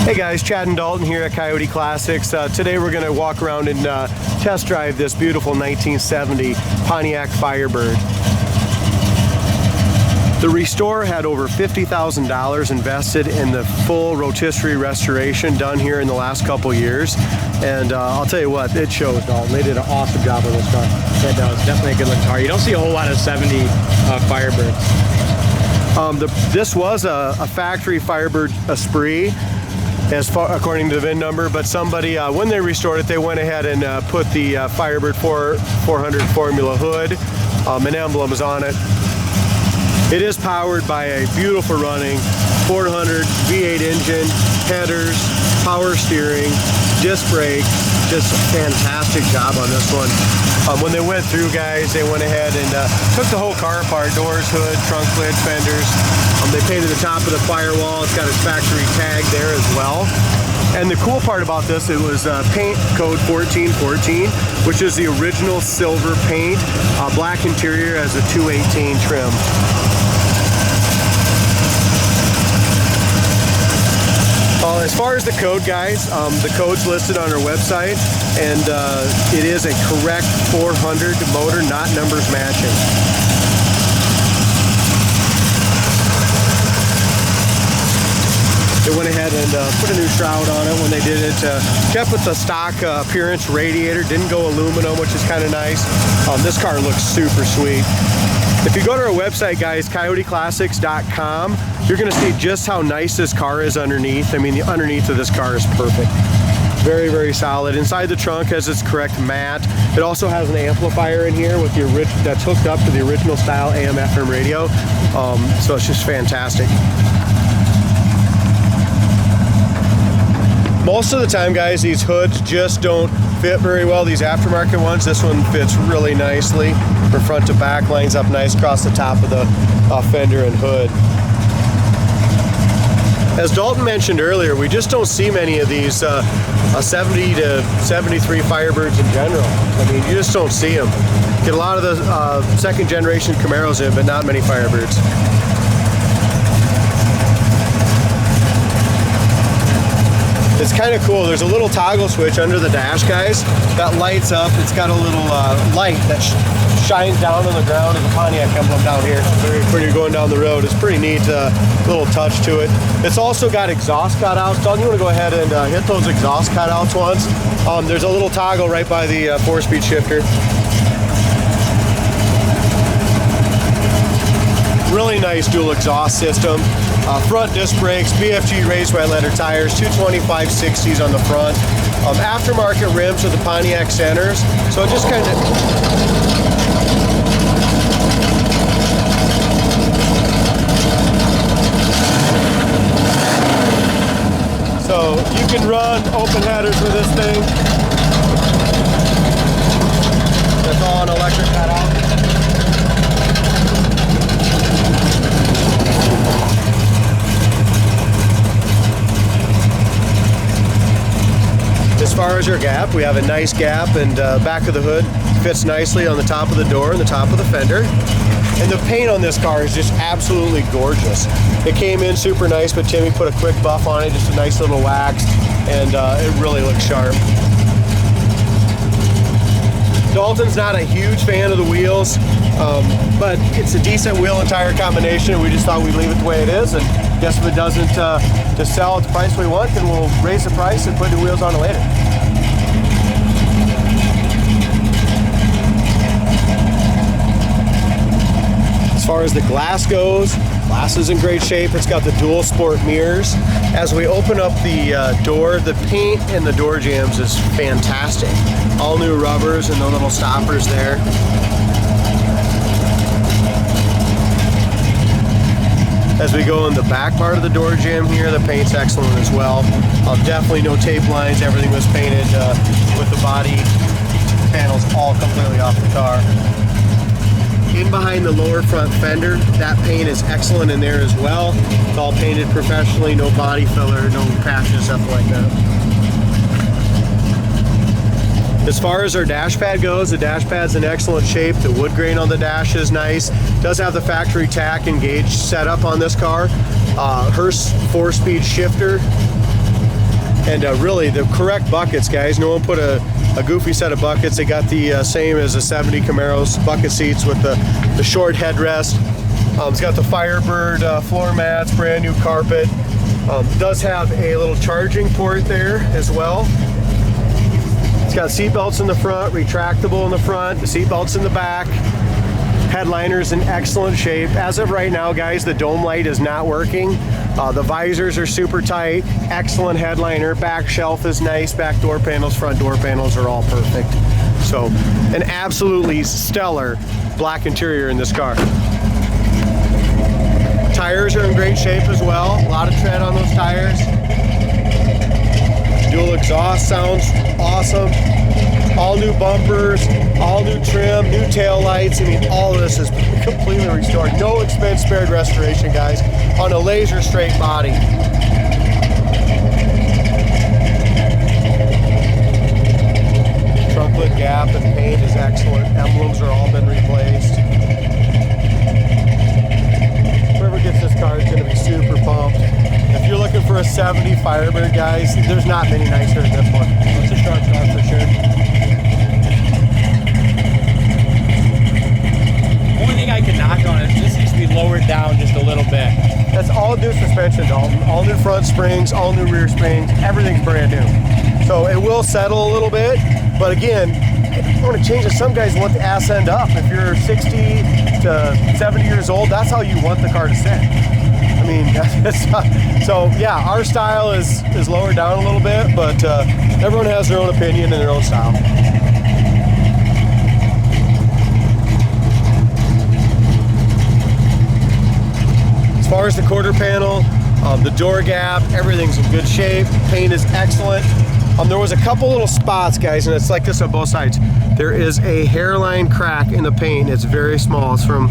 Hey guys, Chad and Dalton here at Coyote Classics. Today we're going to walk around and test drive this beautiful 1970 Pontiac Firebird. The Restore had over $50,000 invested in the full rotisserie restoration done here in the last couple years. And I'll tell you what, it shows, Dalton. They did an awesome job on this car. It does. Definitely a good looking car. You don't see a whole lot of 70 Firebirds. This was a factory Firebird Espree, according to the VIN number, but somebody, when they restored it, they went ahead and put the Firebird 400 Formula hood, and emblems on it. It is powered by a beautiful running 400 V8 engine, headers, power steering, disc brake. Just a fantastic job on this one. When they went through, guys, they went ahead and took the whole car apart, doors, hood, trunk lid, fenders. They painted the top of the firewall. It's got its factory tag there as well. And the cool part about this, it was paint code 1414, which is the original silver paint, black interior as a 218 trim. As far as the code, guys, the code's listed on our website, and it is a correct 400 motor, not numbers matching. They went ahead and put a new shroud on it when they did it. Kept with the stock appearance radiator, didn't go aluminum, which is kind of nice. This car looks super sweet. If you go to our website, guys, coyoteclassics.com, you're going to see just how nice this car is underneath. I mean, the underneath of this car is perfect. Very, very solid. Inside the trunk has its correct mat. It also has an amplifier in here with the that's hooked up to the original style AM/FM radio. So it's just fantastic. Most of the time, guys, these hoods just don't fit very well, these aftermarket ones. This one fits really nicely from front to back, lines up nice across the top of the fender and hood. As Dalton mentioned earlier, we just don't see many of these 70 to 73 Firebirds in general. I mean, you just don't see them. Get a lot of the second generation Camaros in, but not many Firebirds. It's kind of cool. There's a little toggle switch under the dash, guys, that lights up. It's got a little light that shines down on the ground as a Pontiac emblem down here when you're going down the road. It's pretty neat, little touch to it. It's also got exhaust cutouts. Don, you want to go ahead and hit those exhaust cutouts once? There's a little toggle right by the 4-speed shifter. Really nice dual exhaust system. Front disc brakes, BFG raised white letter tires, 225/60s on the front. Aftermarket rims with the Pontiac centers. So it just kind of... So you can run open headers with this thing. That's all an electric cutout. As far as your gap, we have a nice gap, and back of the hood fits nicely on the top of the door and the top of the fender. And the paint on this car is just absolutely gorgeous. It came in super nice, but Timmy put a quick buff on it, just a nice little wax, and it really looks sharp. Dalton's not a huge fan of the wheels, but it's a decent wheel and tire combination, and we just thought we'd leave it the way it is. And guess if it doesn't just sell at the price we want, then we'll raise the price and put new wheels on it later. As far as the glass goes, glass is in great shape. It's got the dual sport mirrors. As we open up the door, the paint in the door jambs is fantastic. All new rubbers and the little stoppers there. As we go in the back part of the door jamb here, the paint's excellent as well. Definitely no tape lines. Everything was painted with the body panels all completely off the car. In behind the lower front fender, that paint is excellent in there as well. It's all painted professionally, no body filler, no patches, stuff like that. As far as our dash pad goes, the dash pad's in excellent shape. The wood grain on the dash is nice. Does have the factory tack and gauge setup on this car. Hurst 4-speed shifter. And really the correct buckets, guys. No one put a goofy set of buckets. They got the same as the 70 Camaros bucket seats with the short headrest. It's got the Firebird floor mats, brand new carpet. Does have a little charging port there as well. It's got seat belts in the front, retractable in the front, the seat belts in the back. Headliner's in excellent shape. As of right now, guys, the dome light is not working. The visors are super tight. Excellent headliner. Back shelf is nice. Back door panels, front door panels are all perfect. So, an absolutely stellar black interior in this car. Tires are in great shape as well. A lot of tread on those tires. Dual exhaust sounds awesome. All new bumpers, all new trim, new tail lights. I mean, all of this is completely restored. No expense spared restoration, guys, on a laser straight body. Trunk lid gap and paint is excellent. Emblems are all been replaced. Whoever gets this car is going to be super pumped. If you're looking for a 70 Firebird, guys, there's not many nicer than this one. It's a sharp car for sure. Only thing I can knock on is this needs to be lowered down just a little bit. That's all new suspension, Dalton. All new front springs, all new rear springs. Everything's brand new. So it will settle a little bit, but again, I want to change it. Some guys want the ass end up. If you're 60 to 70 years old, that's how you want the car to sit. I mean, so yeah, our style is lowered down a little bit, but everyone has their own opinion and their own style. As far as the quarter panel, the door gap, everything's in good shape. Paint is excellent. There was a couple little spots, guys, and it's like this on both sides. There is a hairline crack in the paint. It's very small. It's from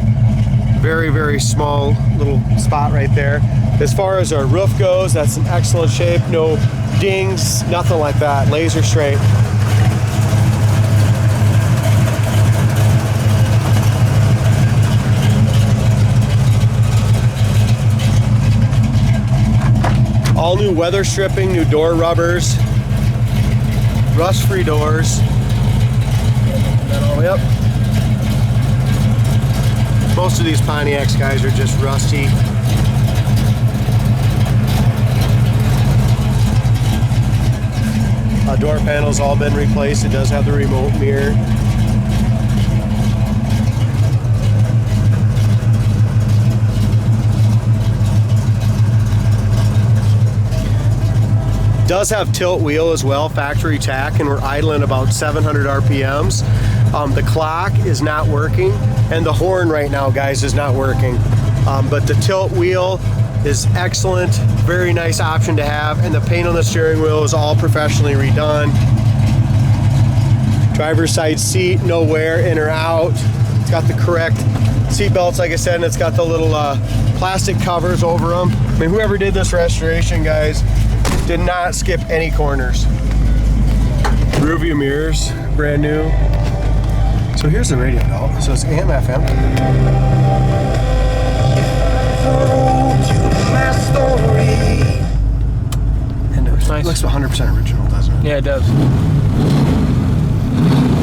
very, very small little spot right there. As far as our roof goes, that's in excellent shape. No dings, nothing like that. Laser straight. All new weather stripping, new door rubbers, rust-free doors. That all the way up. Most of these Pontiacs, guys, are just rusty. Door panels all been replaced. It does have the remote mirror. Does have tilt wheel as well, factory tack, and we're idling about 700 RPMs. The clock is not working, and the horn right now, guys, is not working. But the tilt wheel is excellent, very nice option to have, and the paint on the steering wheel is all professionally redone. Driver's side seat, no wear in or out. It's got the correct seat belts, like I said, and it's got the little plastic covers over them. I mean, whoever did this restoration, guys, did not skip any corners. Rear view mirrors, brand new. So here's the radio, though. So it's AM, FM. And it nice. Looks 100% original, doesn't it? Yeah, it does.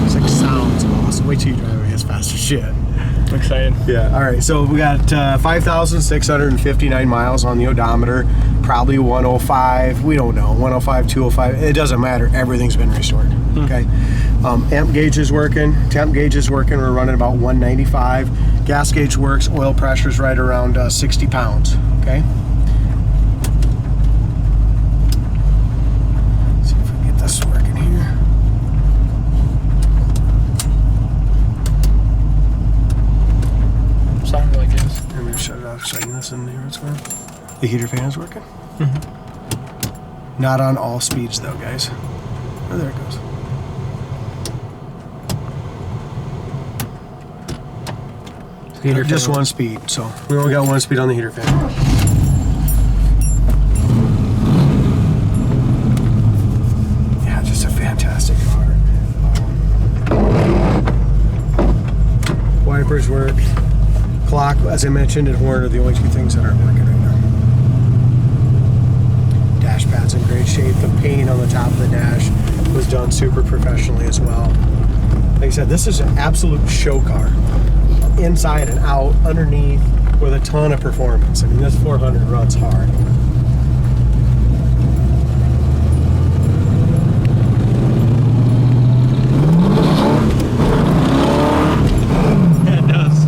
It's like sounds awesome. Wait till you drive it, it's fast as shit. I'm excited. Yeah, all right, so we got 5,659 miles on the odometer, probably 105, we don't know, 105, 205, it doesn't matter, everything's been restored, okay? Amp gauge is working, temp gauge is working, we're running about 195, gas gauge works, oil pressure's right around 60 pounds, okay? Let's see if we can get this working here. Sounds like it is. I'm going to shut it off so I can listen to hear what's going on. The heater fan is working? Mm-hmm. Not on all speeds though, guys. Oh, there it goes. Heater Just fan. one speed, so we only got one speed on the heater fan. Yeah, just a fantastic car. Wipers work. Clock, as I mentioned, and horn are the only two things that aren't working right now. Dash pad's in great shape. The paint paint on the top of the dash was done super professionally as well. Like I said, this is an absolute show car. Inside and out, underneath, with a ton of performance. I mean, this 400 runs hard. It does.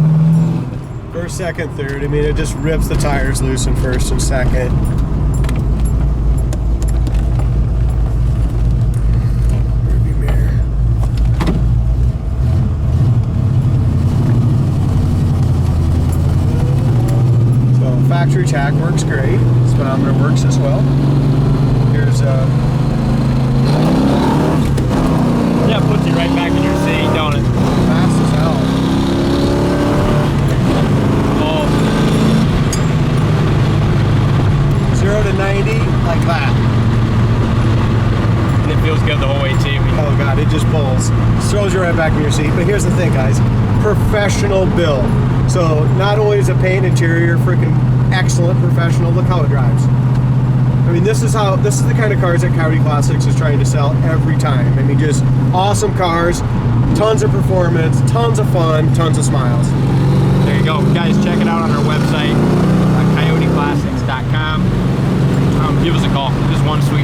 First, second, third. I mean, it just rips the tires loose in first and second. Rearview mirror. So factory tack works great. Speedometer works as well. Here's Yeah, it puts you right back in your seat, don't it? fast as hell. Oh, 0 to 90 like that. and it feels good the whole way too. Oh god, it just pulls. Throws you right back in your seat. But here's the thing, guys. Professional build. So not only is the paint interior freaking excellent, professional, look how it drives. I mean, this is the kind of cars that Coyote Classics is trying to sell every time. I mean, just awesome cars, tons of performance, tons of fun, tons of smiles. There you go, guys. Check it out on our website, coyoteclassics.com. Give us a call. Just one sweet